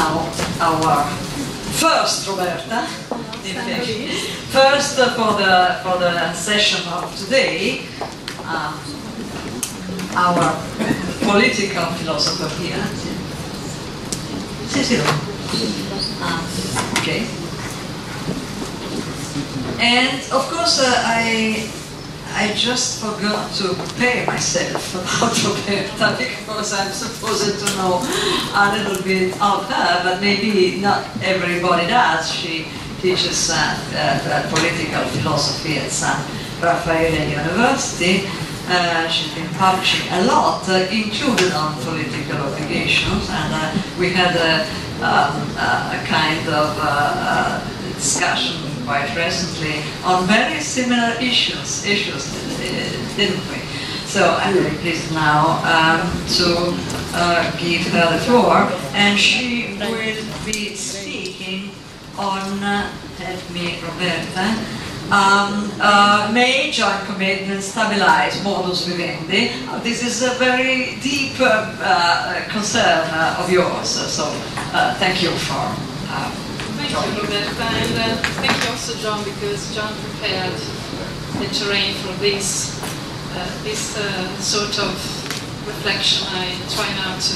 now our first Roberta. First for the session of today, our political philosopher here. Okay. And of course, I just forgot to prepare myself about Roberta because I'm supposed to know a little bit of her, but maybe not everybody does. She teaches political philosophy at San Raffaele University. She's been publishing a lot, included on political obligations, and we had a kind of discussion quite recently on very similar issues, didn't we? So I'm very pleased now to give her the floor, and she will be speaking on, help me, Roberta, may joint commitment stabilize modus vivendi. This is a very deep concern of yours, so thank you for Thank you, Roberta, and thank you also, John, because John prepared the terrain for this sort of reflection I try now to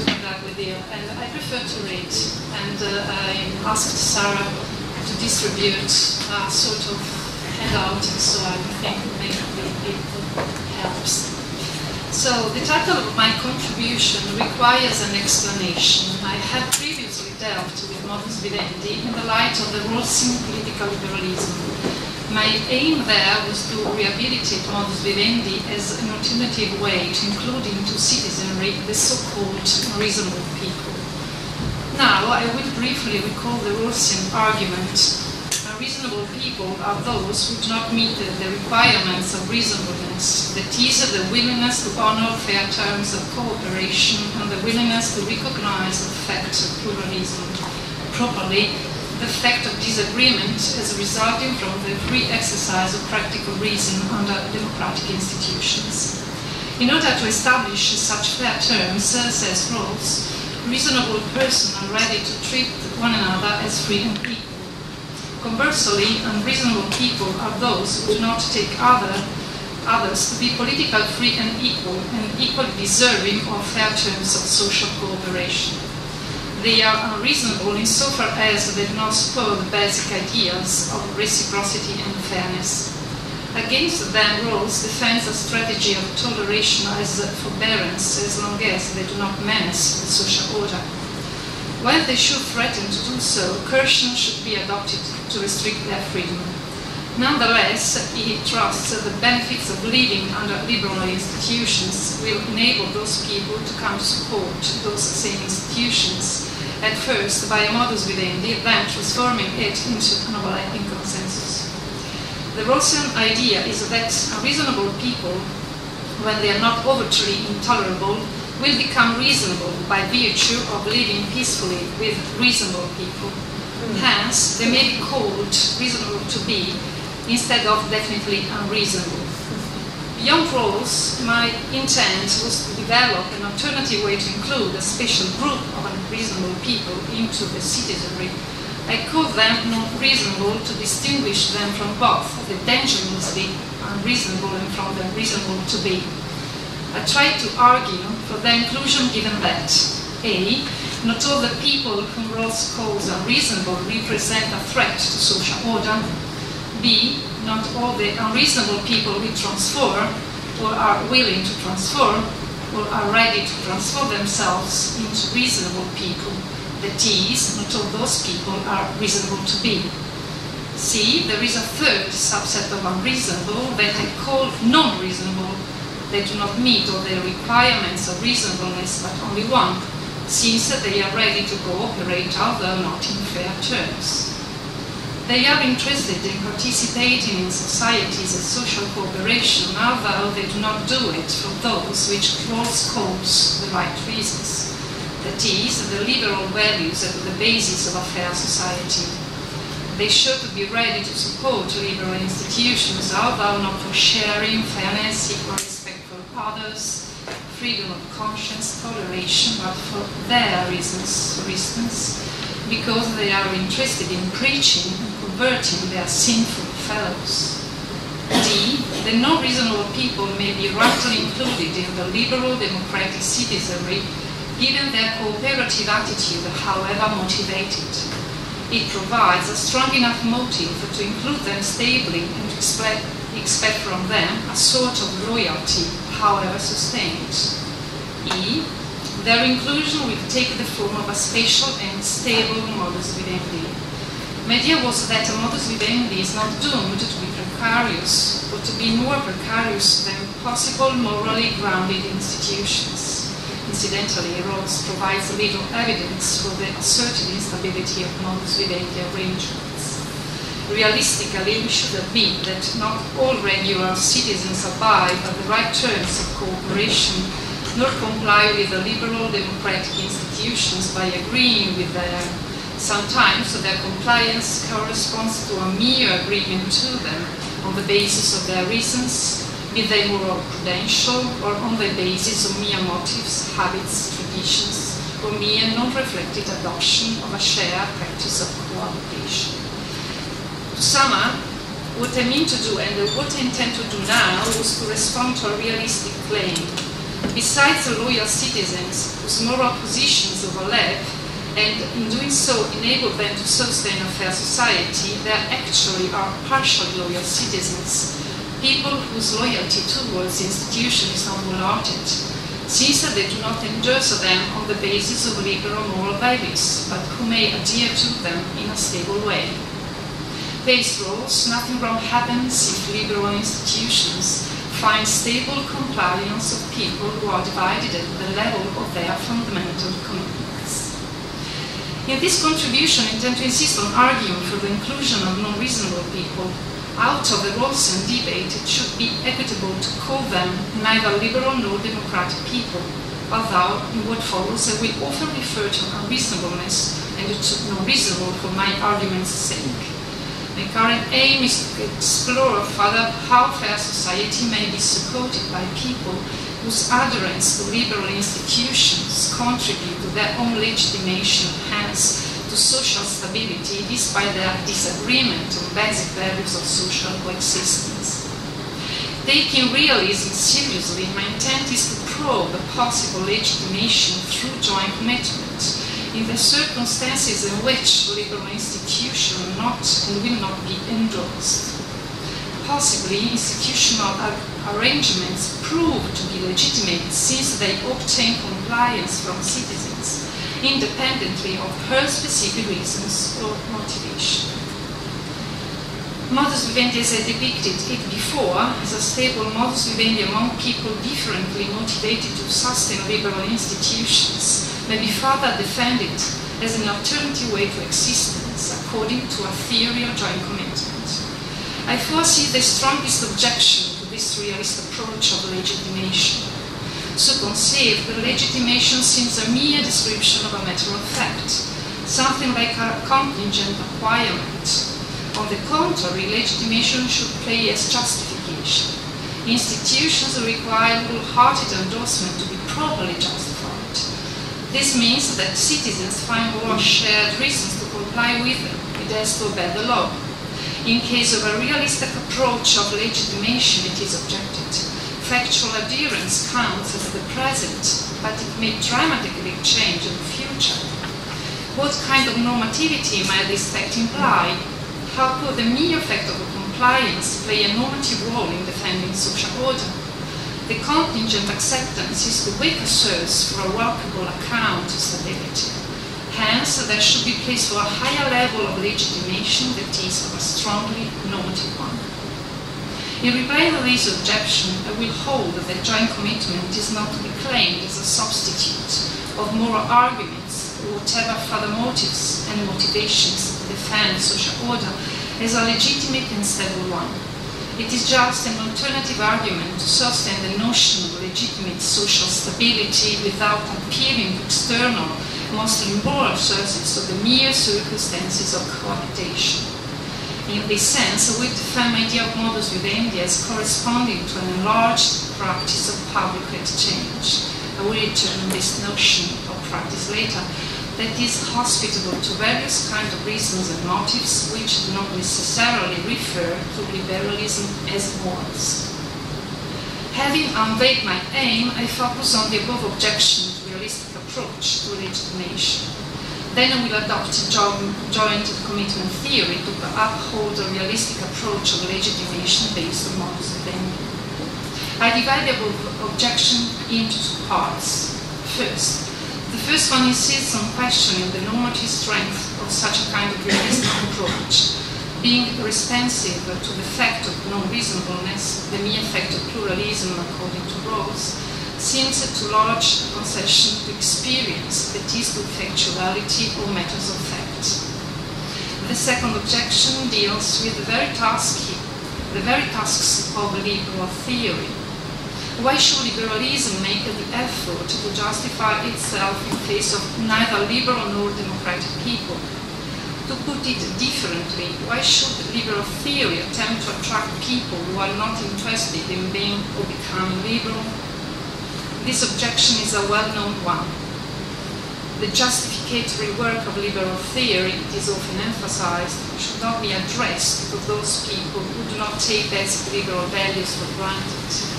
conduct with you. And I prefer to read, and I asked Sarah to distribute a sort of handout, and so I think maybe it helps. So the title of my contribution requires an explanation. I had previously dealt with modus vivendi in the light of the Rawlsian political liberalism. My aim there was to rehabilitate modus vivendi as an alternative way to include into citizenry the so-called reasonable people. Now I will briefly recall the Rawlsian argument. Reasonable people are those who do not meet the requirements of reasonableness, that is, the willingness to honor fair terms of cooperation and the willingness to recognize the fact of pluralism. Properly, the fact of disagreement as resulting from the free exercise of practical reason under democratic institutions. In order to establish such fair terms, says Rawls, reasonable persons are ready to treat one another as free and equal. Conversely, unreasonable people are those who do not take others to be politically free and equally deserving of fair terms of social cooperation. They are unreasonable insofar as they do not spoil the basic ideas of reciprocity and fairness. Against them, Rawls defends a strategy of toleration as forbearance as long as they do not menace the social order. When they should threaten to do so, coercion should be adopted to restrict their freedom. Nonetheless, he trusts that the benefits of living under liberal institutions will enable those people to come to support those same institutions, at first by a modus vivendi, then transforming it into an overlapping consensus. The Rawlsian idea is that unreasonable people, when they are not overtly intolerable, will become reasonable by virtue of living peacefully with reasonable people. Hence, they may be called reasonable to be, instead of definitely unreasonable. Beyond Rawls, my intent was to develop an alternative way to include a special group of unreasonable people into the citizenry. I call them not reasonable to distinguish them from both the dangerously unreasonable and from the reasonable to be. I tried to argue for their inclusion given that A. Not all the people whom Rawls calls unreasonable represent a threat to social order. B. Not all the unreasonable people who transform or are willing to transform or are ready to transform themselves into reasonable people. That is, not all those people are reasonable to be. C. There is a third subset of unreasonable that I call non-reasonable. They do not meet all the requirements of reasonableness, but only one, since they are ready to cooperate, although not in fair terms. They are interested in participating in societies and social cooperation, although they do not do it for those which Rawls calls the right reasons. That is, the liberal values at the basis of a fair society. They show to be ready to support liberal institutions, although not for sharing, fairness, equal respect for others, freedom of conscience, toleration, but for their reasons, for instance, because they are interested in preaching and converting their sinful fellows. D. The non-reasonable people may be rightly included in the liberal democratic citizenry, given their cooperative attitude, however motivated. It provides a strong enough motive to include them stably and to expect from them a sort of loyalty, however sustained. E. Their inclusion will take the form of a spatial and stable modus vivendi. My idea was that a modus vivendi is not doomed to be precarious, but to be more precarious than possible morally grounded institutions. Incidentally, Rawls provides little evidence for the asserted instability of modus vivendi arrangements. Realistically, we should admit that not all regular citizens abide by the right terms of cooperation, nor comply with the liberal democratic institutions by agreeing with them. Sometimes their compliance corresponds to a mere agreement to them on the basis of their reasons, be they moral prudential, or on the basis of mere motives, habits, traditions, or mere non-reflected adoption of a shared practice of cooperation. To sum up, what I mean to do and what I intend to do now was to respond to a realistic claim. Besides the loyal citizens whose moral positions overlap, and in doing so enable them to sustain a fair society, there actually are partially loyal citizens, people whose loyalty towards the institution is not warranted, since they do not endorse them on the basis of liberal moral values, but who may adhere to them in a stable way. Based rules, nothing wrong happens if liberal institutions find stable compliance of people who are divided at the level of their fundamental commitments. In this contribution, I intend to insist on arguing for the inclusion of non-reasonable people. Out of the Rawlsian debate, it should be equitable to call them neither liberal nor democratic people, although in what follows I will often refer to unreasonableness and to non-reasonable for my argument's sake. My current aim is to explore further how fair society may be supported by people whose adherence to liberal institutions contribute to their own legitimation, hence to social stability, despite their disagreement on basic values of social coexistence. Taking realism seriously, my intent is to probe a possible legitimation through joint commitment in the circumstances in which liberal institutions are not and will not be endorsed. Possibly, institutional arrangements prove to be legitimate since they obtain compliance from citizens, independently of her specific reasons or motivation. Modus vivendi, as I depicted it before, is a stable modus vivendi among people differently motivated to sustain liberal institutions, may be further defended as an alternative way to existence according to a theory of joint commitment. I foresee the strongest objection to this realist approach of legitimation. So conceived, the legitimation seems a mere description of a matter of fact, something like a contingent acquirement. On the contrary, legitimation should play as justification. Institutions require wholehearted endorsement to be properly justified. This means that citizens find more shared reasons to comply with them, it has to obey the law. In case of a realistic approach of legitimation, it is objected. Factual adherence counts at the present, but it may dramatically change in the future. What kind of normativity might this fact imply? How could the mere fact of compliance play a normative role in defending social order? The contingent acceptance is the weaker source for a workable account of stability. Hence, there should be place for a higher level of legitimation that is of a strongly normative one. In reply to this objection, I will hold that joint commitment is not to be claimed as a substitute of moral arguments or whatever further motives and motivations to defend social order as a legitimate and stable one. It is just an alternative argument to sustain the notion of legitimate social stability without appealing to external, mostly moral sources of the mere circumstances of cohabitation. In this sense, we define the idea of modus vivendi as corresponding to an enlarged practice of public exchange. I will return on this notion of practice later, that is hospitable to various kinds of reasons and motives which do not necessarily refer to liberalism as it was. Having unveiled my aim, I focus on the above objection to realistic approach to legitimation. Then I will adopt a joint commitment theory to uphold a realistic approach of legitimation based on modus vivendi. I divide the above objection into two parts. First, the first one insists on questioning the normative strength of such a kind of realistic approach, being responsive to the fact of non-reasonableness, the mere fact of pluralism according to Rawls, seems to large concession to experience, that is to factuality or matters of fact. The second objection deals with the very tasks of liberal theory. Why should liberalism make the effort to justify itself in face of neither liberal nor democratic people? To put it differently, why should liberal theory attempt to attract people who are not interested in being or becoming liberal? This objection is a well-known one. The justificatory work of liberal theory, it is often emphasized, should not be addressed to those people who do not take basic liberal values for granted.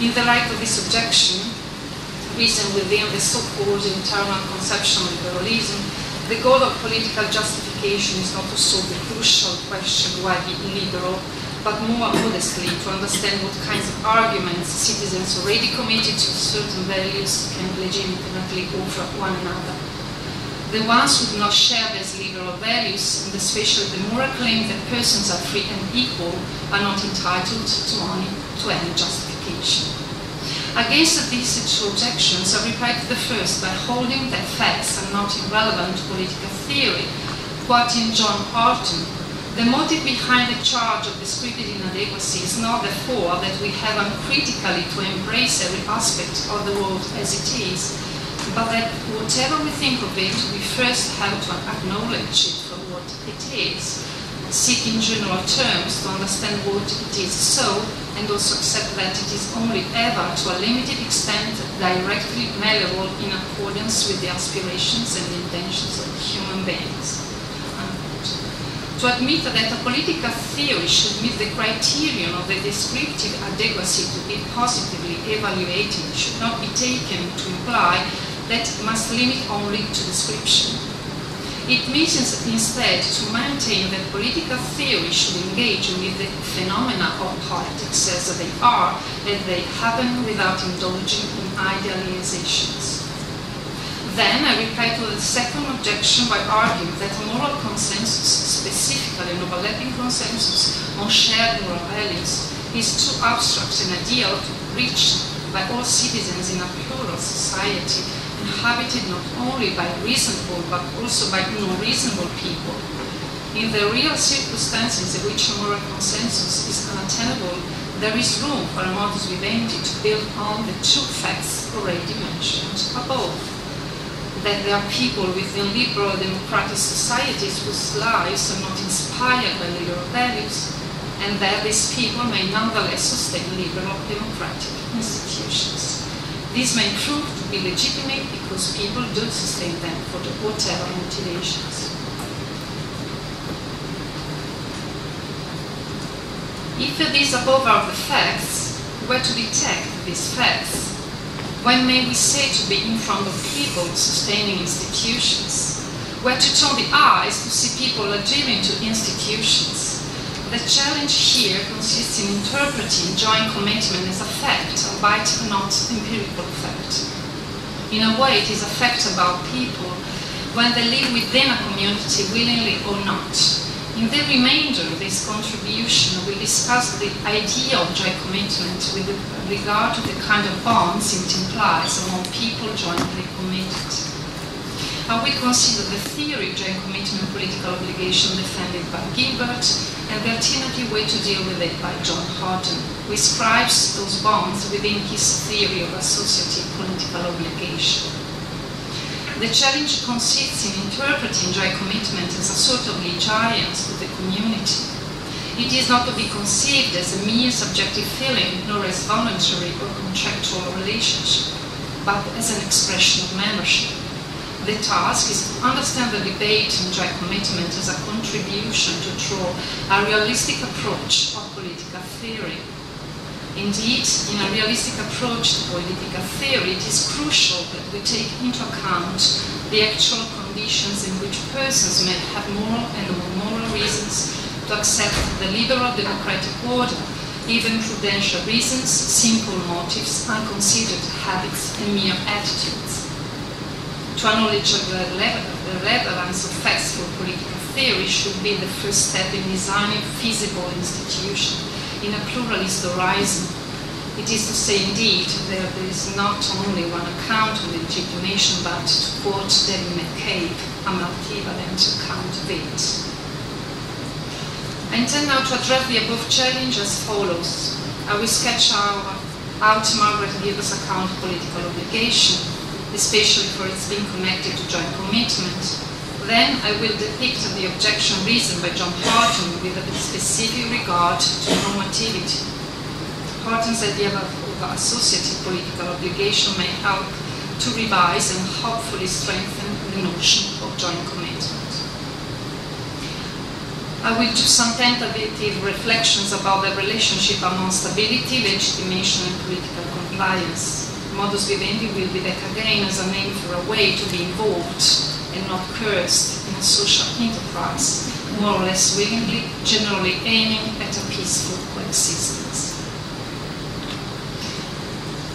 In the light of this objection, reason within the so-called internal conception of liberalism, the goal of political justification is not to solve the crucial question why be liberal, but more modestly to understand what kinds of arguments citizens already committed to certain values can legitimately offer one another. The ones who do not share these liberal values, and especially the moral claim that persons are free and equal, are not entitled to any justification. Against these two objections, I reply to the first by holding that facts are not irrelevant to political theory. Quoting John Horton, the motive behind the charge of descriptive inadequacy is not therefore that we have uncritically to embrace every aspect of the world as it is, but that whatever we think of it, we first have to acknowledge it for what it is, seek in general terms to understand what it is so, and also accept that it is only ever to a limited extent directly malleable in accordance with the aspirations and intentions of human beings. To admit that a political theory should meet the criterion of the descriptive adequacy to be positively evaluated should not be taken to imply that it must limit only to description. It means instead to maintain that political theory should engage with the phenomena of politics as they are, and they happen without indulging in idealizations. Then I reply to the second objection by arguing that a moral consensus, specifically an overlapping consensus on shared moral values, is too abstract an ideal to be reached by all citizens in a plural society, inhabited not only by reasonable but also by non-reasonable people. In the real circumstances in which a moral consensus is unattainable, there is room for a modus vivendi to build on the two facts already mentioned above. That there are people within liberal democratic societies whose lives are not inspired by liberal values, and that these people may nonetheless sustain liberal democratic institutions. These may prove to be legitimate because people do sustain them for whatever motivations. If these above are the facts, where to detect these facts? When may we say to be in front of people sustaining institutions? Where to turn the eyes to see people adhering to institutions? The challenge here consists in interpreting joint commitment as a fact, albeit not empirical fact. In a way, it is a fact about people when they live within a community, willingly or not. In the remainder of this contribution, we will discuss the idea of joint commitment with regard to the kind of bonds it implies among people jointly committed. I will consider the theory of joint commitment and political obligation defended by Gilbert and the alternative way to deal with it by John Horton, who describes those bonds within his theory of associative political obligation. The challenge consists in interpreting joint commitment as a sort of allegiance to the community. It is not to be conceived as a mere subjective feeling, nor as voluntary or contractual relationship, but as an expression of membership. The task is to understand the debate on joint commitment as a contribution to draw a realistic approach of political theory. Indeed, in a realistic approach to political theory, it is crucial that we take into account the actual conditions in which persons may have moral and non-moral reasons to accept the liberal democratic order, even prudential reasons, simple motives, unconsidered habits, and mere attitudes. To acknowledge the relevance of facts for political theory should be the first step in designing feasible institutions in a pluralist horizon. It is to say, indeed, there is not only one account of legitimation, but, to quote David McCabe, a multivalent account of it. I intend now to address the above challenge as follows. I will sketch out Margaret Gilbert's account of political obligation, especially for its being connected to joint commitment. Then I will depict the objection reasoned by John Harton with a specific regard to normativity. Harton's idea of associative political obligation may help to revise and hopefully strengthen the notion of joint commitment. I will do some tentative reflections about the relationship among stability, legitimation, and political compliance. Modus vivendi will be back again as a name for a way to be involved and not cursed in a social enterprise, more or less willingly, generally aiming at a peaceful coexistence.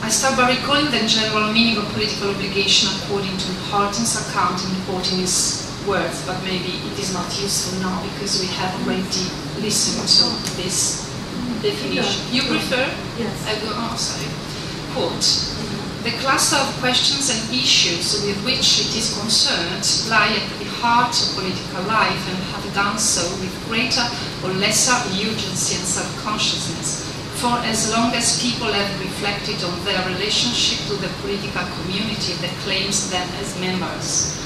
I start by recalling the general meaning of political obligation according to Harton's account and quoting his words, but maybe it is not useful now because we have already listened to this definition. You prefer? Yes. I go, oh, sorry. Quote. The cluster of questions and issues with which it is concerned lie at the heart of political life and have done so with greater or lesser urgency and self-consciousness, for as long as people have reflected on their relationship to the political community that claims them as members.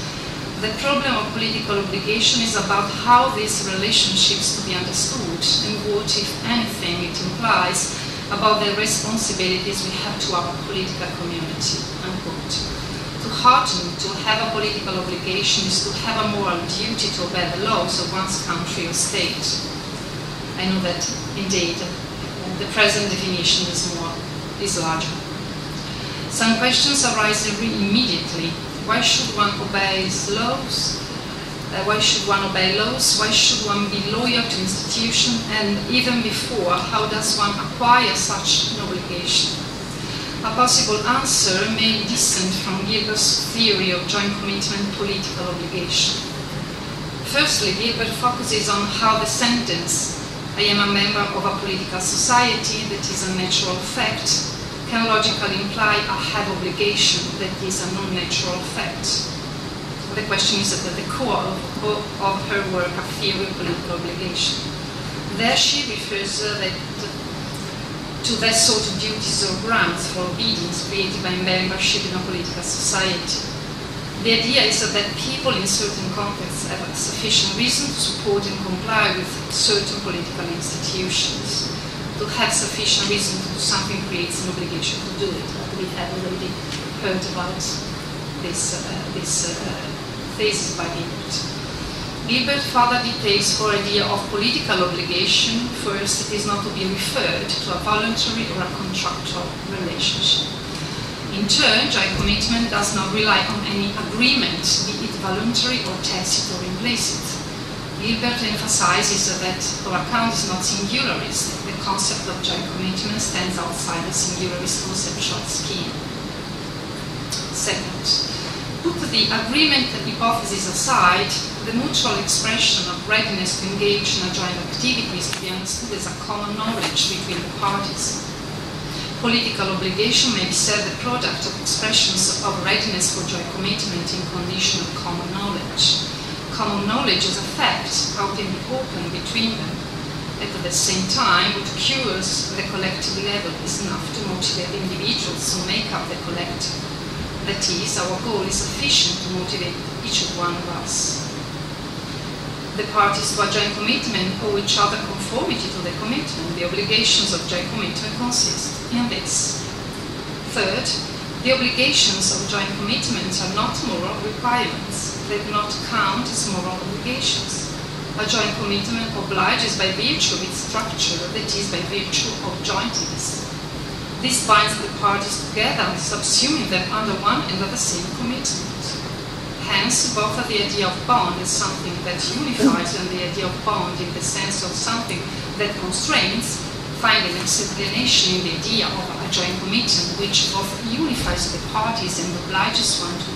The problem of political obligation is about how these relationships to be understood and what, if anything, it implies about the responsibilities we have to our political community, unquote. To Harton, to have a political obligation is to have a moral duty to obey the laws of one's country or state. I know that, indeed, the present definition is larger. Some questions arise immediately. Why should one obey laws? Why should one obey laws? Why should one be loyal to institutions? And even before, how does one acquire such an obligation? A possible answer may descend from Gilbert's theory of joint commitment political obligation. Firstly, Gilbert focuses on how the sentence, I am a member of a political society that is a natural fact, can logically imply a have obligation that is a non-natural fact. The question is at the core of her work, a theory of political obligation. There she refers to that sort of duties or grounds for obedience created by membership in a political society. The idea is that people in certain contexts have a sufficient reason to support and comply with certain political institutions. To have sufficient reason to do something creates an obligation to do it. We have already heard about this thesis by Gilbert. Gilbert further details her idea of political obligation. First, it is not to be referred to a voluntary or a contractual relationship. In turn, joint commitment does not rely on any agreement, be it voluntary or tacit or implicit. Gilbert emphasizes that her account is not singularist. The concept of joint commitment stands outside the singularist conceptual scheme. Second, put the agreement hypothesis aside, the mutual expression of readiness to engage in a joint activity is to be understood as a common knowledge between the parties. Political obligation may be said the product of expressions of readiness for joint commitment in condition of common knowledge. Common knowledge is a fact out in the open between them. At the same time, what occurs at the collective level is enough to motivate individuals to make up the collective. That is, our goal is sufficient to motivate each one of us. The parties to a joint commitment owe each other conformity to the commitment. The obligations of joint commitment consist in this. Third, the obligations of joint commitments are not moral requirements. They do not count as moral obligations. A joint commitment obliges by virtue of its structure, that is, by virtue of jointness. This binds the parties together, subsuming them under one and the same commitment. Hence, both the idea of bond is something that unifies and the idea of bond in the sense of something that constrains find an explanation in the idea of a joint commitment which both unifies the parties and obliges one to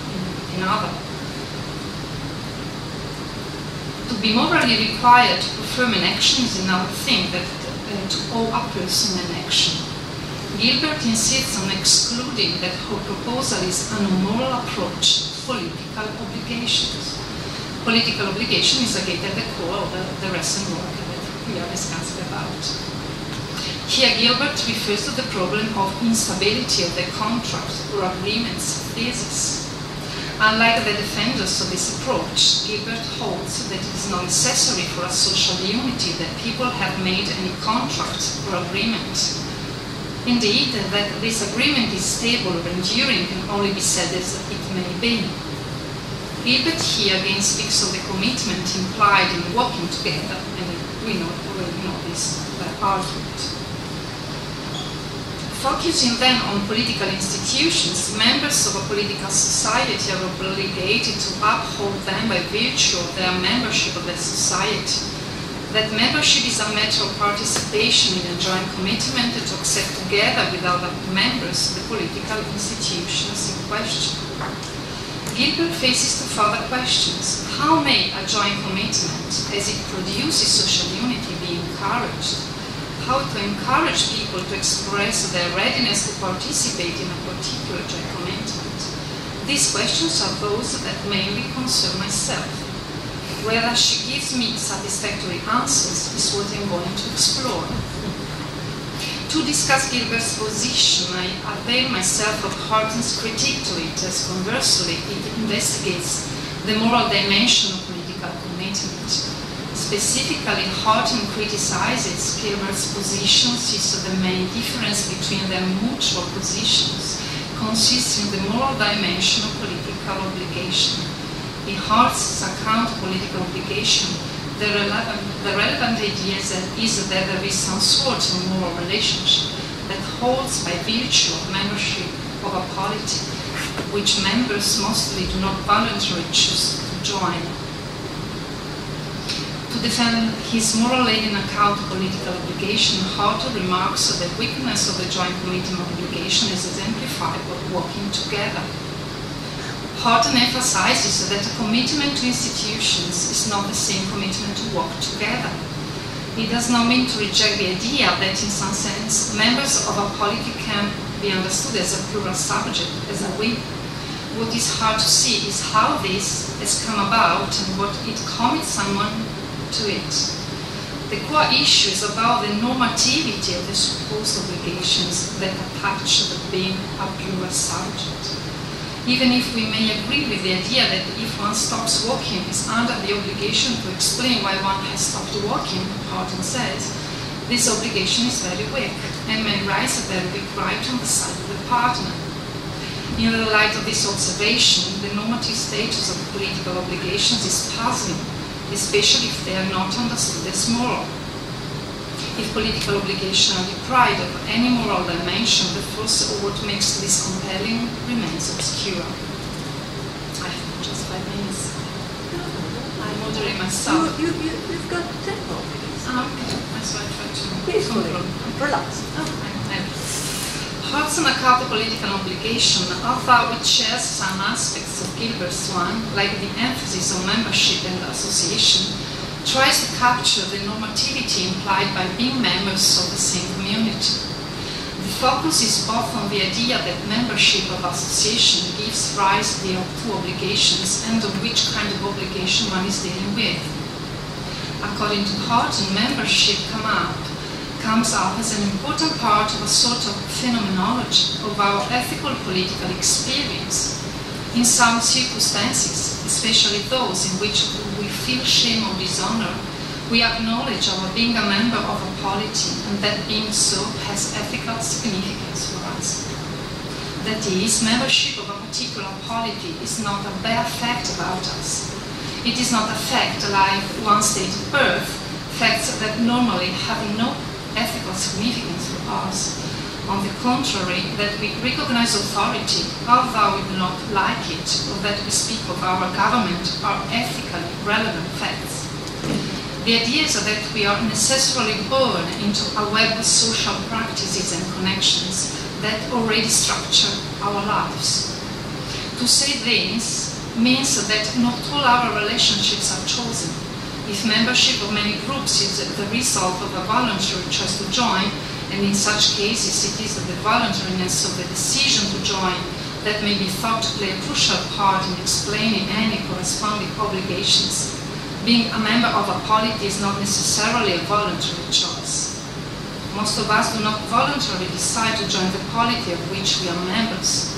another. To be morally required to perform an action is another thing than to owe a person an action. Gilbert insists on excluding that her proposal is an immoral approach to political obligations. Political obligation is again at the core of the recent work that we are discussing about. Here Gilbert refers to the problem of instability of the contract or agreements thesis. Unlike the defenders of this approach, Gilbert holds that it is not necessary for a social unity that people have made any contract or agreement. Indeed, that this agreement is stable or enduring can only be said as it may be. Gilbert here again speaks of the commitment implied in working together, and we already know this argument. Focusing then on political institutions, members of a political society are obligated to uphold them by virtue of their membership of the society. That membership is a matter of participation in a joint commitment to accept together with other members the political institutions in question. Gilbert faces two further questions. How may a joint commitment, as it produces social unity, be encouraged? How to encourage people to express their readiness to participate in a particular joint commitment? These questions are those that mainly concern myself. Whether she gives me satisfactory answers is what I'm going to explore. To discuss Gilbert's position, I avail myself of Horton's critique to it, as conversely it investigates the moral dimension of political commitment. Specifically, Horton criticizes Gilbert's position as the main difference between their mutual positions consists in the moral dimension of political obligation. In Horton's account of political obligation, the relevant idea is that there is some sort of moral relationship that holds by virtue of membership of a polity, which members mostly do not voluntarily choose to join. To defend his moral-laden account of political obligation, Horton remarks that the weakness of the joint commitment obligation is exemplified by working together. Horton emphasizes that a commitment to institutions is not the same commitment to work together. It does not mean to reject the idea that, in some sense, members of a polity can be understood as a plural subject, as a we. What is hard to see is how this has come about and what it commits someone to it. The core issue is about the normativity of the supposed obligations that attach to being a plural subject. Even if we may agree with the idea that if one stops walking is under the obligation to explain why one has stopped walking, Horton says, this obligation is very weak and may rise a very weak right on the side of the partner. In the light of this observation, the normative status of political obligations is puzzling, especially if they are not understood as moral. If political obligations are deprived of any moral dimension, the force of what makes this compelling remains obscure. I have just 5 minutes. I'm ordering myself. You've got 10 more minutes. Okay, that's why I try to Please, control. relax. Horton account of political obligation, although it shares some aspects of Gilbert's one, like the emphasis on membership and association, tries to capture the normativity implied by being members of the same community. The focus is both on the idea that membership of association gives rise to obligations and on which kind of obligation one is dealing with. According to Horton, membership comes up as an important part of a sort of phenomenology of our ethical political experience. In some circumstances, especially those in which we feel shame or dishonor, we acknowledge our being a member of a polity, and that being so has ethical significance for us. That is, membership of a particular polity is not a bare fact about us. It is not a fact like one's date of birth, facts that normally have no ethical significance for us. On the contrary, that we recognize authority, although we do not like it, or that we speak of our government, are ethically relevant facts. The idea is that we are necessarily born into a web of social practices and connections that already structure our lives. To say this means that not all our relationships are chosen. If membership of many groups is the result of a voluntary choice to join, and in such cases it is the voluntariness of the decision to join that may be thought to play a crucial part in explaining any corresponding obligations. Being a member of a polity is not necessarily a voluntary choice. Most of us do not voluntarily decide to join the polity of which we are members.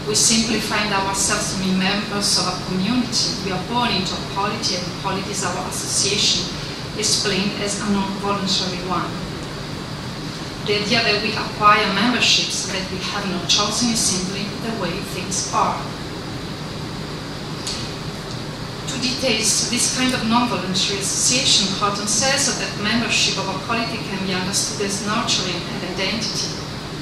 We simply find ourselves to be members of a community. We are born into a polity, and the polity is our association, explained as a non-voluntary one. The idea that we acquire memberships that we have not chosen is simply the way things are. To details this kind of non-voluntary association, Horton says that membership of a polity can be understood as nurturing an identity,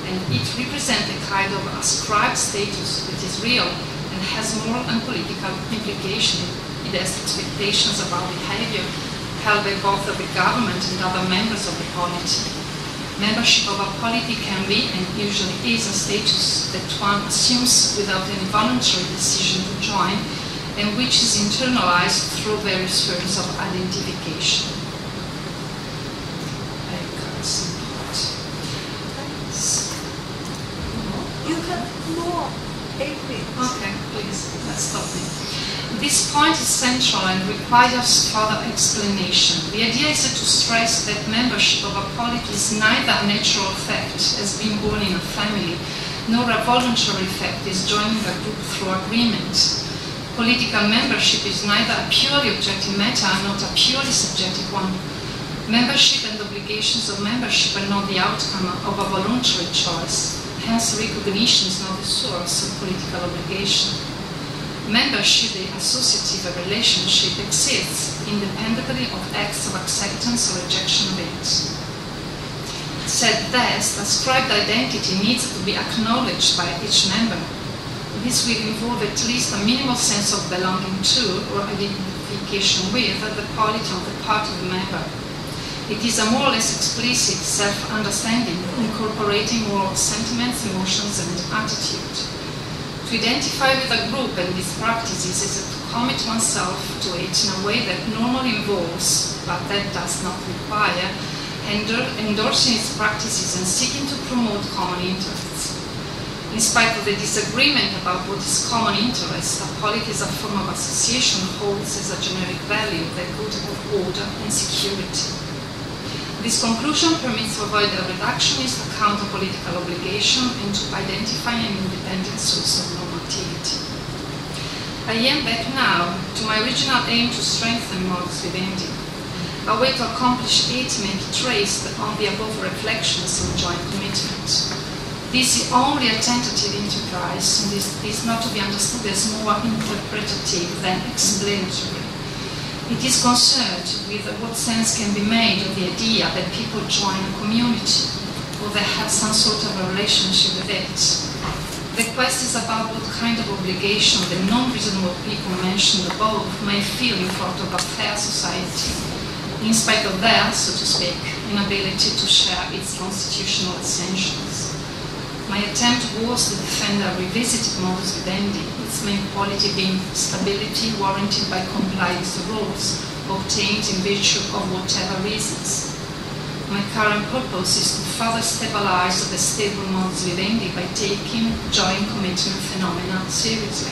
and it represents a kind of ascribed status that is real and has moral and political implications. It has expectations about behavior held by both the government and other members of the polity. Membership of a polity can be, and usually is, a status that one assumes without any voluntary decision to join, and which is internalized through various forms of identification. You have more 8 minutes. Okay, please, stop me. This point is central and requires further explanation. The idea is to stress that membership of a polity is neither a natural fact, as being born in a family, nor a voluntary fact, as joining a group through agreement. Political membership is neither a purely objective matter nor a purely subjective one. Membership and obligations of membership are not the outcome of a voluntary choice. Hence, recognition is not the source of political obligation. Membership, the associative relationship, exists independently of acts of acceptance or rejection of it. Said best, ascribed identity needs to be acknowledged by each member. This will involve at least a minimal sense of belonging to or identification with the polity on the part of the member. It is a more or less explicit self-understanding, incorporating moral sentiments, emotions, and attitude. To identify with a group and its practices is to commit oneself to it in a way that normally involves, but that does not require, endorsing its practices and seeking to promote common interests. In spite of the disagreement about what is common interest, a polity as a form of association holds as a generic value the good of order and security. This conclusion permits to avoid a reductionist account of political obligation and to identify an independent source of normativity. I am back now to my original aim to strengthen modus vivendi. A way to accomplish it may be traced on the above reflections on joint commitment. This is only a tentative enterprise, and this is not to be understood as more interpretative than explanatory. It is concerned with what sense can be made of the idea that people join a community, or they have some sort of a relationship with it. The quest is about what kind of obligation the non-reasonable people mentioned above may feel in front of a fair society, in spite of their, so to speak, inability to share its constitutional essentials. My attempt was to defend a revisited modus vivendi, its main quality being stability warranted by compliance to rules, obtained in virtue of whatever reasons. My current purpose is to further stabilize the stable modus vivendi by taking joint commitment phenomena seriously.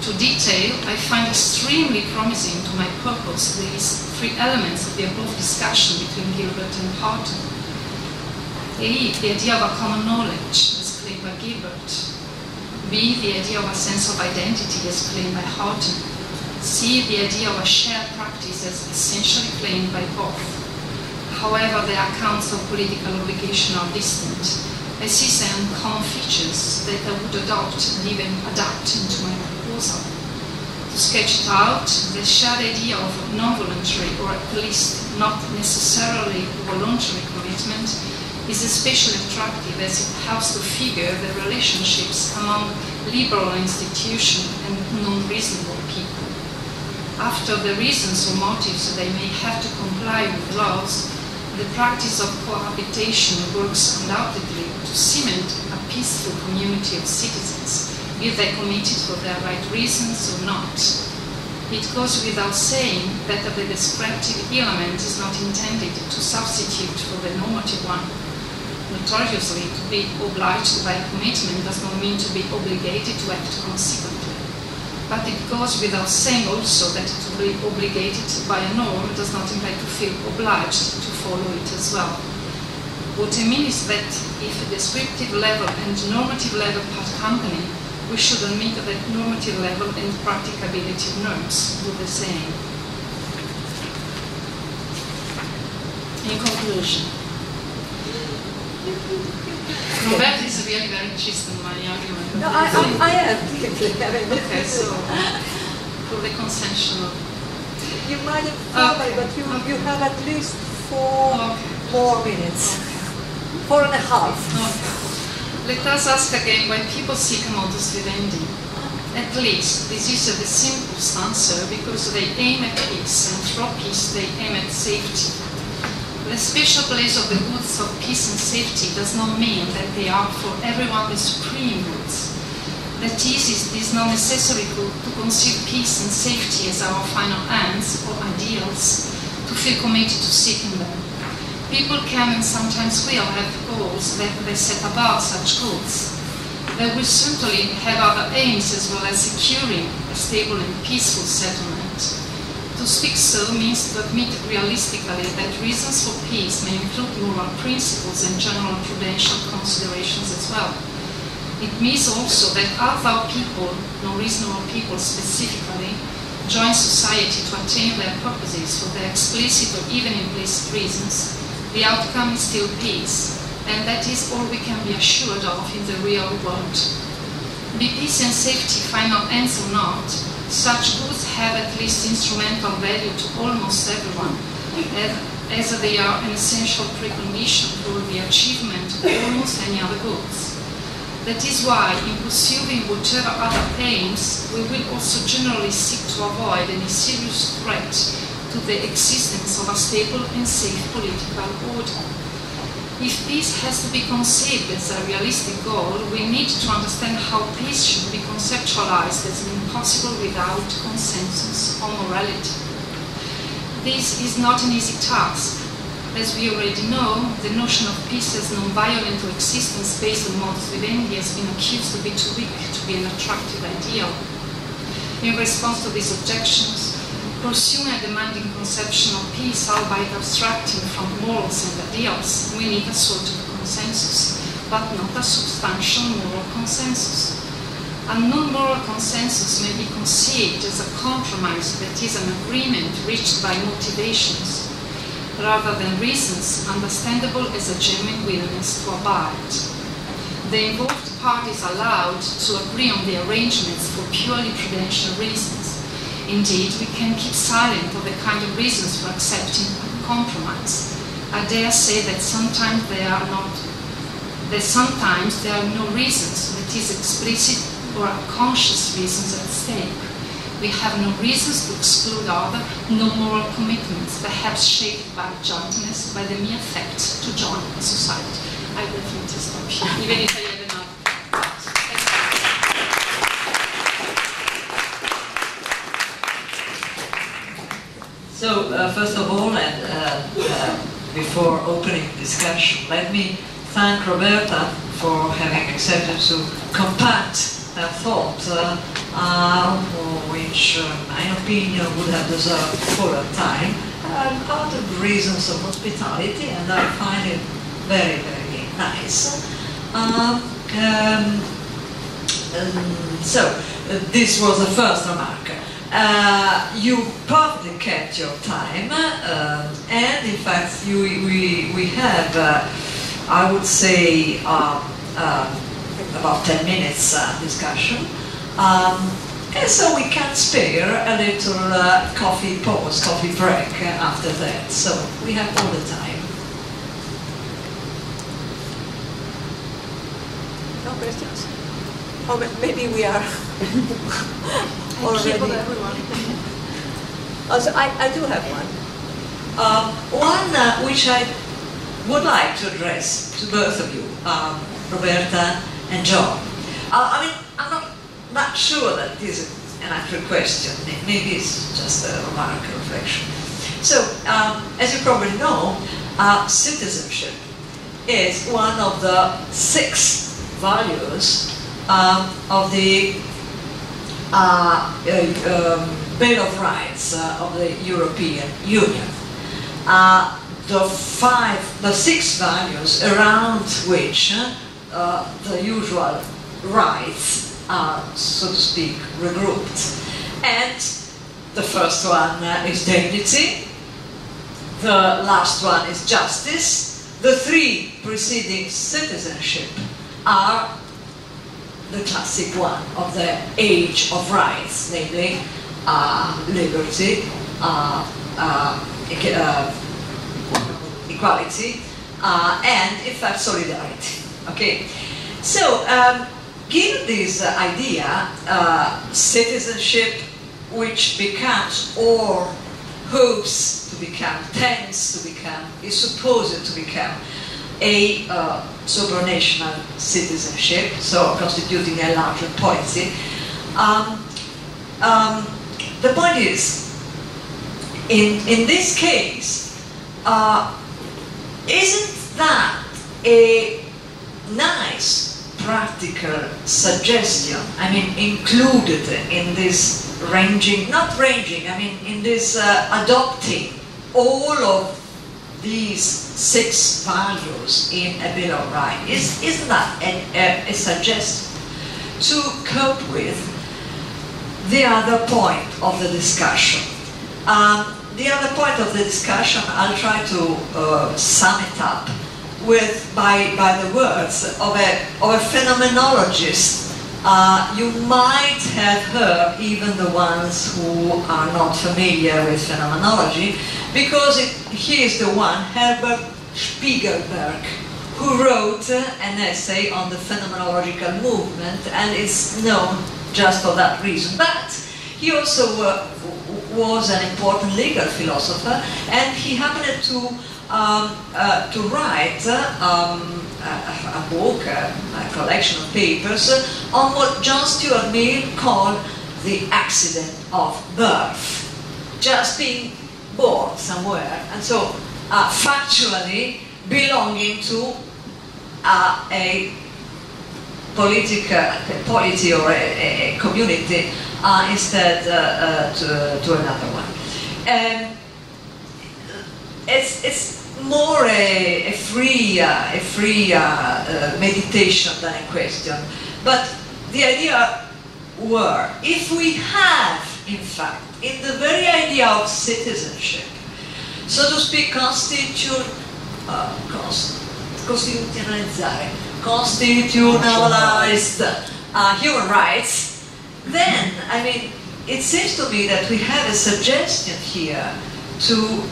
To detail, I find extremely promising to my purpose these 3 elements of the above discussion between Gilbert and Horton. A, the idea of a common knowledge, as claimed by Gilbert. B, the idea of a sense of identity, as claimed by Houghton. C, the idea of a shared practice, as essentially claimed by both. However, their accounts of political obligation are distant. I see some common features that I would adopt and even adapt into my proposal. To sketch it out, the shared idea of non-voluntary, or at least not necessarily voluntary commitment, is especially attractive as it helps to figure the relationships among liberal institutions and non-reasonable people. After the reasons or motives they may have to comply with laws, the practice of cohabitation works undoubtedly to cement a peaceful community of citizens, be they committed for their right reasons or not. It goes without saying that the descriptive element is not intended to substitute for the normative one. Notoriously, to be obliged by a commitment does not mean to be obligated to act consequently. But it goes without saying also that to be obligated by a norm does not imply to feel obliged to follow it as well. What I mean is that if a descriptive level and normative level part company, we should admit that normative level and practicability of norms do the same. In conclusion, Roberta is really very interested in my argument. No, I am deeply. Okay, so for the consensual. You might have followed, but you have at least 4 more minutes. 4 and a half. Okay. Let us ask again why people seek a modus vivendi. At least this is the simplest answer, because they aim at peace, and through peace they aim at safety. The special place of the goods of peace and safety does not mean that they are for everyone the supreme goods. That is, it is not necessary to conceive peace and safety as our final ends or ideals, to feel committed to seeking them. People can and sometimes will have goals that they set above such goods. They will certainly have other aims as well as securing a stable and peaceful settlement. To speak so means to admit realistically that reasons for peace may include moral principles and general prudential considerations as well. It means also that although people, non-reasonable people specifically, join society to attain their purposes for their explicit or even implicit reasons, the outcome is still peace, and that is all we can be assured of in the real world. Be peace and safety final ends or not, such goods have at least instrumental value to almost everyone, as they are an essential precondition for the achievement of almost any other goods. That is why, in pursuing whatever other aims, we will also generally seek to avoid any serious threat to the existence of a stable and safe political order. If peace has to be conceived as a realistic goal, we need to understand how peace should be conceptualized as impossible without consensus on morality. This is not an easy task. As we already know, the notion of peace as non-violent or existence based on modus vivendi has been accused to be too weak to be an attractive ideal. In response to these objections, pursuing a demanding conception of peace, albeit abstracting from morals and ideals, we need a sort of consensus, but not a substantial moral consensus. A non-moral consensus may be conceived as a compromise that is an agreement reached by motivations, rather than reasons understandable as a genuine willingness to abide. The involved parties are allowed to agree on the arrangements for purely prudential reasons. Indeed, we can keep silent on the kind of reasons for accepting a compromise. I dare say that sometimes there are no reasons, that is, explicit or unconscious reasons at stake. We have no reasons to exclude other, no moral commitments, perhaps shaped by jointness, by the mere fact to join a society. I definitely stop here, even if I have enough. So, first of all, and before opening discussion, let me thank Roberta for having accepted to compact her thought, which, in my opinion, would have deserved fuller time, out of reasons of hospitality, and I find it very, very nice. So this was the first remark. You perfectly kept your time, and in fact we have, I would say, about 10 minutes discussion. And so we can spare a little coffee pause, coffee break after that. So we have all the time. No questions? Or maybe we are already. Also, I do have one. One which I would like to address to both of you, Roberta and John. I mean, I'm not sure that this is an accurate question. Maybe it's just a remark, a reflection. So, as you probably know, citizenship is one of the 6 values of the Bill of Rights of the European Union. The 6 values around which the usual rights are, so to speak, regrouped. And the first one is dignity, the last one is justice, the 3 preceding citizenship are the classic one of the age of rights, namely liberty, equality, and in fact solidarity. Okay, so given this idea, citizenship, which becomes or hopes to become, tends to become, is supposed to become a supranational citizenship, so constituting a larger policy. The point is, in this case, isn't that a nice practical suggestion? I mean, included in this ranging, not ranging, I mean, in this adopting all of these 6 values in a Bill of Rights, isn't that a suggestion to cope with the other point of the discussion? The other point of the discussion, I'll try to sum it up with by the words of a phenomenologist. You might have heard, even the ones who are not familiar with phenomenology, because he is the one, Herbert Spiegelberg, who wrote an essay on the phenomenological movement, and is known just for that reason. But he also was an important legal philosopher, and he happened to write a book, a collection of papers on what John Stuart Mill called the accident of birth, just being born somewhere, and so factually belonging to a polity or a community instead to another one. And it's more a free meditation than a question. But the idea were, if we have, in fact, in the very idea of citizenship, so to speak, constitutionalized human rights, then, I mean, it seems to me that we have a suggestion here to,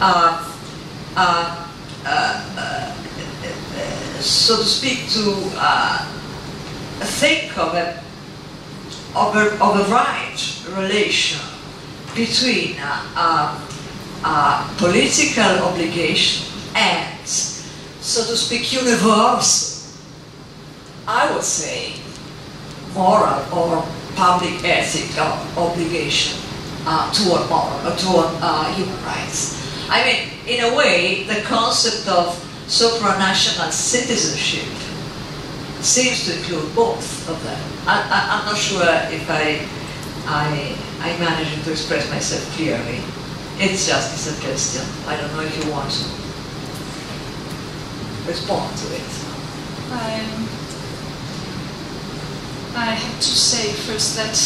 so to speak, to think of a right relation between political obligation and, so to speak, universal, I would say, moral or public ethical obligation toward human rights. I mean, in a way, the concept of supranational citizenship seems to include both of them. I'm not sure if I managed to express myself clearly. It's just a suggestion. I don't know if you want to respond to it. I have to say first that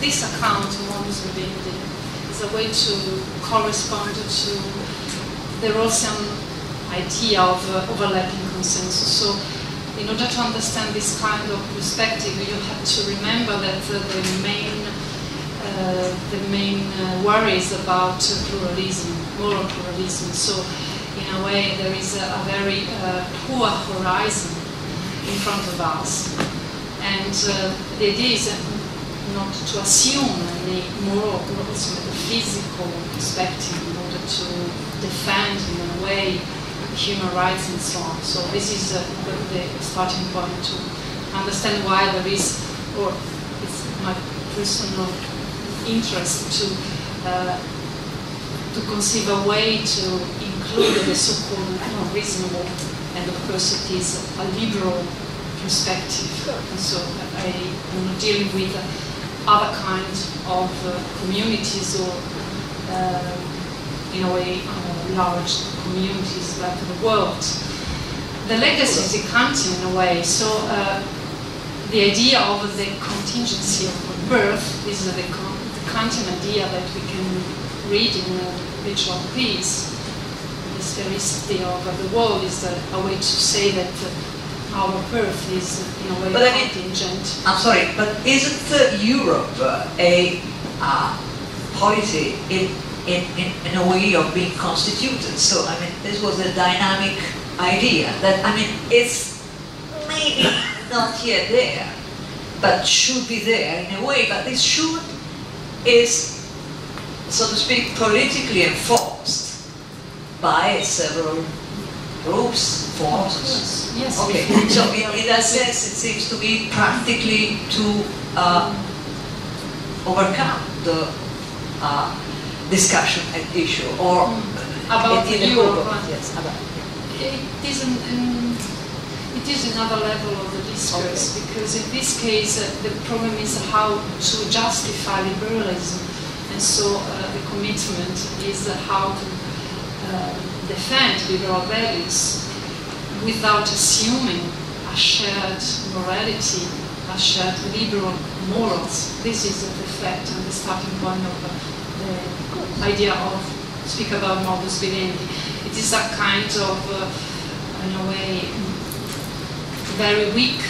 this account, modus vivendi, is a way to correspond to the Rossian idea of overlapping consensus. So, in order to understand this kind of perspective, you have to remember that the main worry is about pluralism, moral pluralism. So, in a way, there is a very poor horizon in front of us, and the idea is not to assume any moral or also metaphysical perspective in order to defend in a way human rights and so on. So this is the starting point to understand why there is, or it's my personal interest to conceive a way to include the so-called reasonable, and of course it is a liberal perspective. And so I am dealing with other kinds of communities, or in a way large communities like the world. The legacy is Kantian in a way. So the idea of the contingency of birth is the Kantian idea that we can read in Ritual of Peace. The sphericity of the world is a way to say that our birth is in a way contingent. I'm sorry, but isn't Europe a polity in a way of being constituted? So, I mean, this was a dynamic idea that, I mean, it's maybe not yet there, but should be there in a way, but this should is, so to speak, politically enforced by several groups, forces. Yes. Okay, so in that sense it seems to be practically to overcome the discussion at issue, or about in the Europe. yes, about, it is another level of the discourse, okay. Because in this case the problem is how to justify liberalism, and so the commitment is how to defend liberal values without assuming a shared morality, a shared liberal morals. This is the fact and the starting point of the idea of speak about modus vivendi. It is a kind of, in a way, very weak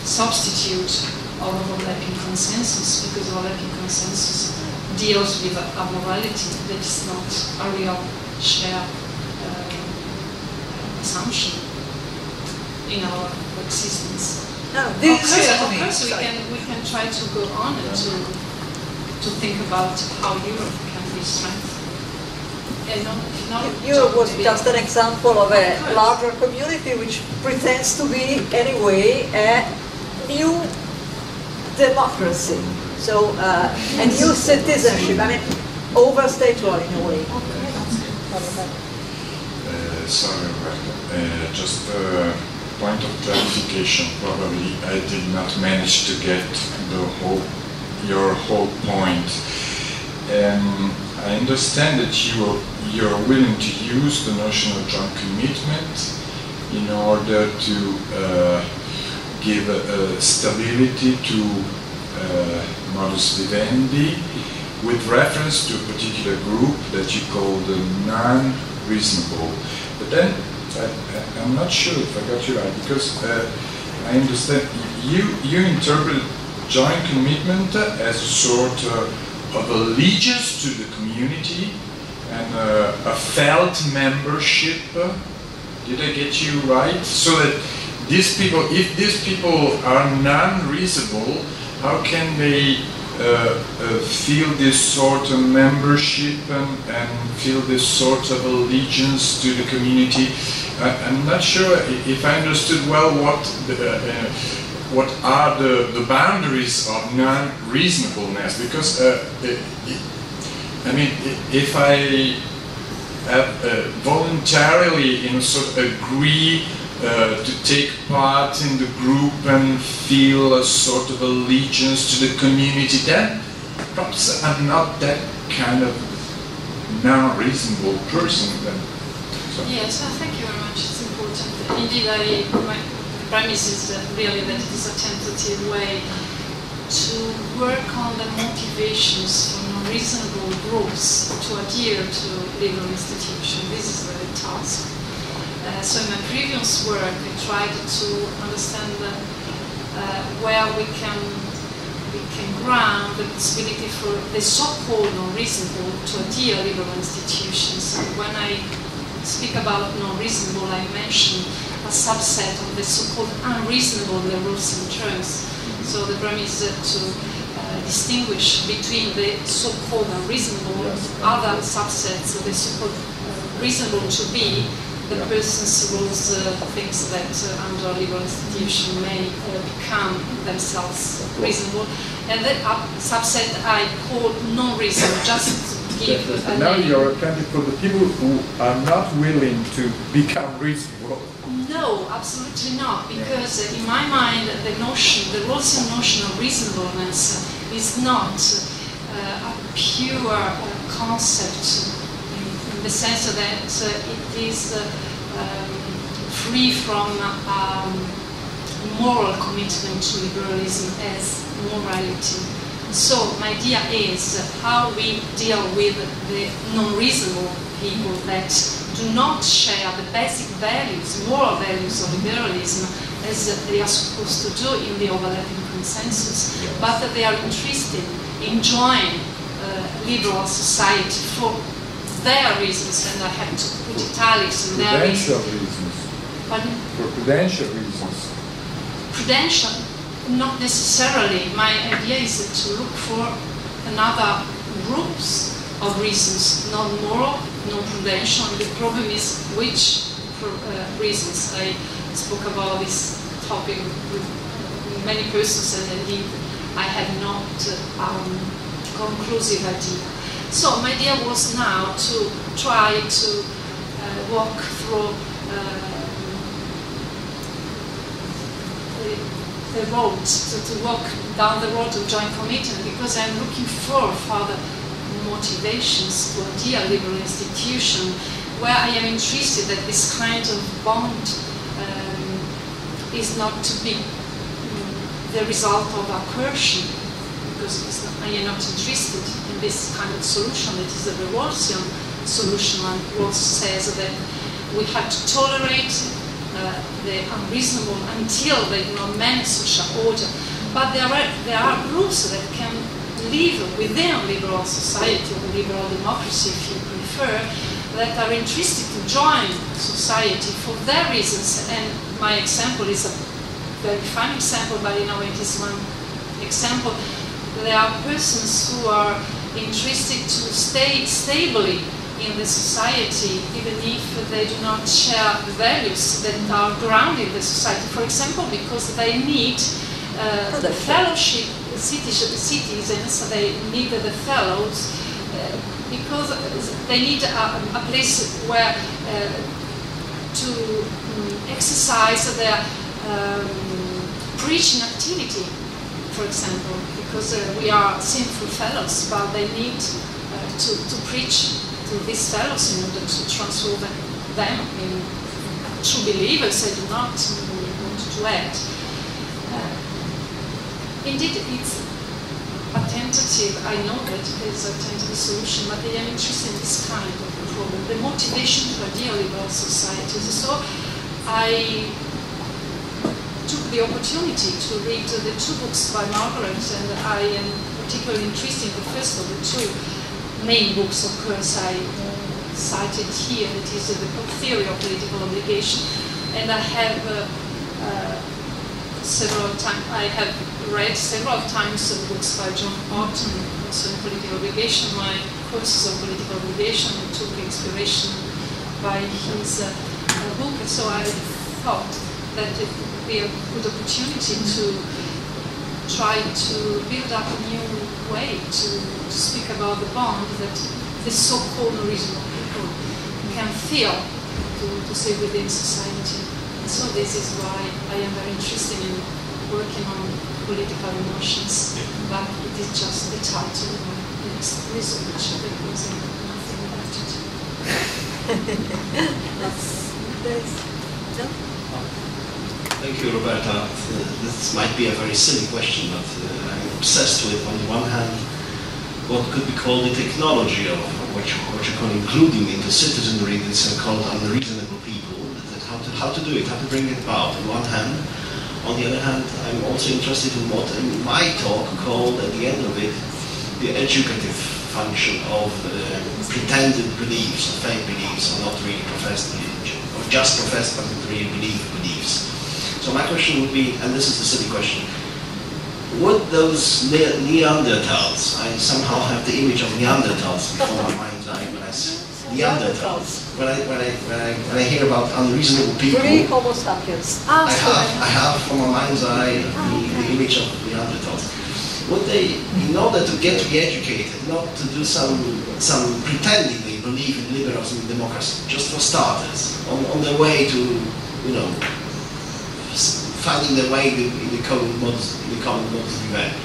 substitute of overlapping consensus, because overlapping consensus deals with a morality that is not a real shared assumption in our existence. no, Of this course, is we can try to go on and to think about how Europe can be strengthened. Europe was just an example of a larger community which pretends to be, anyway, a new democracy. So, a new citizenship, I mean, overstatewide in a way. Sorry, Roberta. Just a point of clarification. Probably I did not manage to get your whole point. I understand that you're willing to use the notion of joint commitment in order to give stability to modus vivendi with reference to a particular group that you call the non-reasonable. But then I'm not sure if I got you right, because I understand you interpret joint commitment as a sort of allegiance to the community and a felt membership. Did I get you right? So that these people, if these people are non-reasonable, how can they feel this sort of membership and feel this sort of allegiance to the community? I'm not sure if I understood well what are the boundaries of non-reasonableness, because I mean, if I voluntarily agree to take part in the group and feel a sort of allegiance to the community, then perhaps I'm not that kind of non-reasonable person. Then. So. Yes, thank you very much. It's important important. Indeed, my premise is really that it is a tentative way to work on the motivations for non-reasonable groups to adhere to legal institutions. This is the task. So in my previous work, I tried to understand where we can ground the possibility for the so-called non-reasonable to adhere legal institutions. And when I speak about non-reasonable, I mention a subset of the so-called unreasonable, the rules and terms. So the premise is to distinguish between the so-called unreasonable and other subsets of the so-called reasonable to be the person's rules, things that under legal institution may become themselves reasonable. And that subset I call non-reasonable, just to give a now name. you're accounting for the people who are not willing to become reasonable. No, absolutely not, because in my mind the Rawlsian notion of reasonableness is not a pure concept in the sense that it is free from moral commitment to liberalism as morality. So my idea is how we deal with the non-reasonable people that do not share the basic values, moral values of liberalism as they are supposed to do in the overlapping consensus, but that they are interested in joining liberal society for their reasons, and I have to put italics in their Prudential reasons. reasons. Pardon? For prudential reasons. Prudential, not necessarily. My idea is to look for another groups of reasons, not moral, not prudential. And the problem is which reasons. I spoke about this topic with many persons, and indeed I had not conclusive idea. So my idea was now to try to walk through the road, to walk down the road of joint commitment, because I'm looking for further motivations to adhere to liberal institution, where I am interested that this kind of bond is not to be the result of a coercion, because I am not interested in this kind of solution. It is a Rawlsian solution, and Rawls says that we have to tolerate the unreasonable until they do not manage social order. But there are groups that can live within liberal society or liberal democracy, if you prefer, that are interested to join society for their reasons. And my example is a very fine example, but it is one example. There are persons who are interested to stay stably in the society, even if they do not share the values that are grounded in the society. For example, because they need the fellowship, citizens, they need the fellows, because they need a place where to exercise their preaching activity, for example, because we are sinful fellows, but they need to preach to these fellows in order to transform them in true believers. They do not want to act. Indeed, it's a tentative. I know that it's a tentative solution, but I am interested in this kind of problem, the motivation to adhere to liberal societies. So I took the opportunity to read the two books by Margaret, and I am particularly interested in the first of the two main books, of course, I cited here. It is the Theory of Political Obligation, and I have read several times the books by John Orton, also in political obligation. My courses on political obligation took inspiration by his book, and so I thought that it would be a good opportunity to try to build up a new way to speak about the bond that the so-called reasonable people can feel to stay within society. And so this is why I am very interested in working on political emotions, but it is just the title of my next research because I know nothing about it. That's Thank you, Roberta. This might be a very silly question, but I'm obsessed with, on the one hand, what could be called the technology of what you call including into citizenry the so-called unreasonable people, how to do it, how to bring it about, on one hand. On the other hand, I'm also interested in what in my talk called, at the end of it, the educative function of pretended beliefs, or fake beliefs, or not really professed beliefs, or just professed but not really beliefs. So my question would be, and this is the silly question, would those Neanderthals, I somehow have the image of Neanderthals before my mind's eye when I see Neanderthals. When I hear about unreasonable people, Homo sapiens. I have from my mind's eye the image of Neanderthals. Would they, in order to get re-educated, not to do some pretending they believe in liberalism and democracy, just for starters, on their way to, you know, finding their way in the common modus vivendi,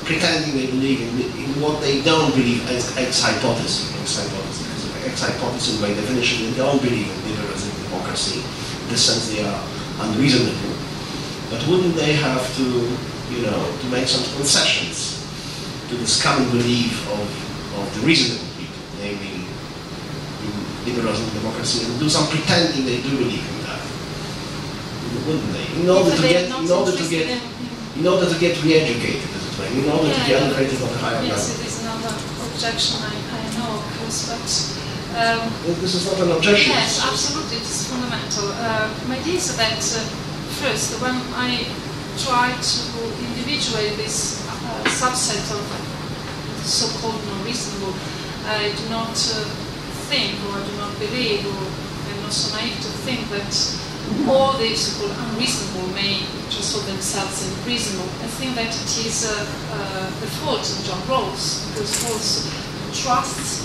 pretending they believe in what they don't believe as ex-hypothesis, by definition, they don't believe in liberalism and democracy. In this sense, they are unreasonable. But wouldn't they have to, you know, to make some concessions to this common belief of the reasonable people, namely in liberalism and democracy, and do some pretending they do believe in that? Wouldn't they? In order to get re-educated, in order to get educated on a higher level. Yes, it is another objection, I know, of course, but... this is not an objection. Yes, absolutely, it is fundamental. My idea is that, first, when I try to individuate this subset of so-called non-reasonable, I do not think, or I do not believe, or I'm not so naive to think that all the so-called unreasonable may transform themselves in reasonable. I think that it is the fault of John Rawls, because Rawls trusts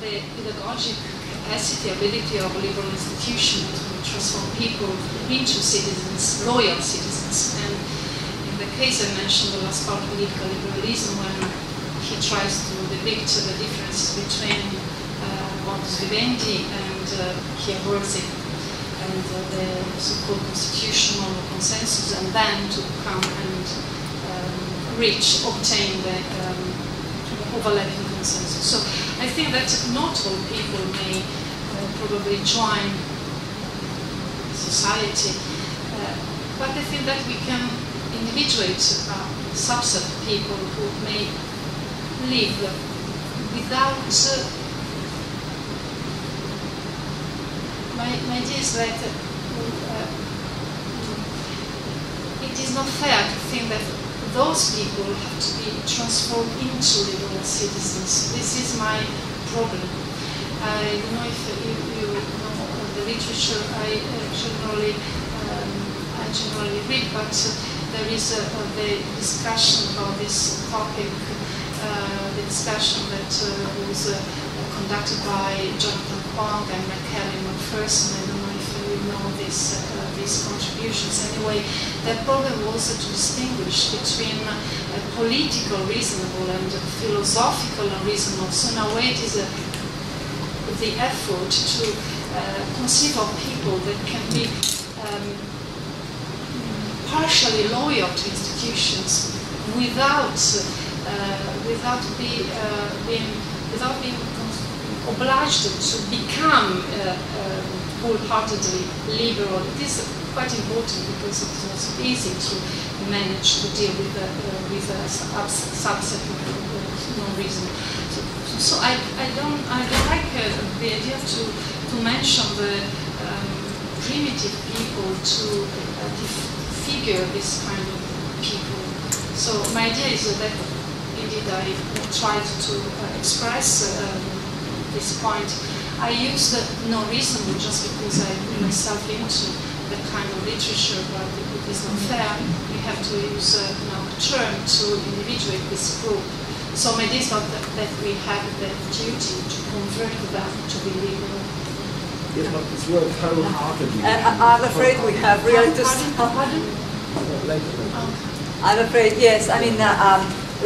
the pedagogic capacity, ability of liberal institutions to transform people into citizens, loyal citizens. And in the case I mentioned, the last part, political liberalism, when he tries to depict the differences between modus vivendi and he avoids it, and the so-called constitutional consensus, and then to come and obtain the overlapping consensus. So I think that not all people may probably join society, but I think that we can individuate a subset of people who may live without my idea is that it is not fair to think that those people have to be transformed into liberal citizens. This is my problem. I don't know if you know the literature I generally read, but there is the discussion about this topic, the discussion that was conducted by Jonathan Kwong and McKelly McPherson. I don't know if you know these contributions. Anyway, the problem was to distinguish between political reasonable and philosophical unreasonable. So in a way it is the effort to conceive of people that can be partially loyal to institutions without being obliged to become wholeheartedly liberal. It is quite important because it is not so easy to manage to deal with a subset of non-reason. So I don't like the idea to mention the primitive people to figure this kind of people. So my idea is that indeed I tried to express this point. I use the non-reasonable just because I put myself into the kind of literature, but it is not fair. We have to use a term to individuate this group. So my idea is not that we have the duty to convert them to be liberal. Yes, but it's worth wholeheartedly. I'm afraid we have really to stop. I'm afraid, yes. I mean,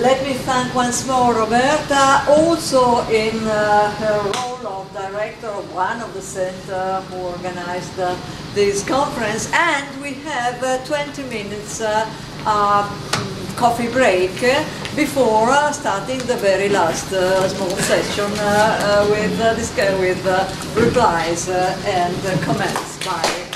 let me thank once more Roberta, also in her role of director of one of the center who organized this conference, and we have 20 minutes coffee break before starting the very last small session with replies and comments by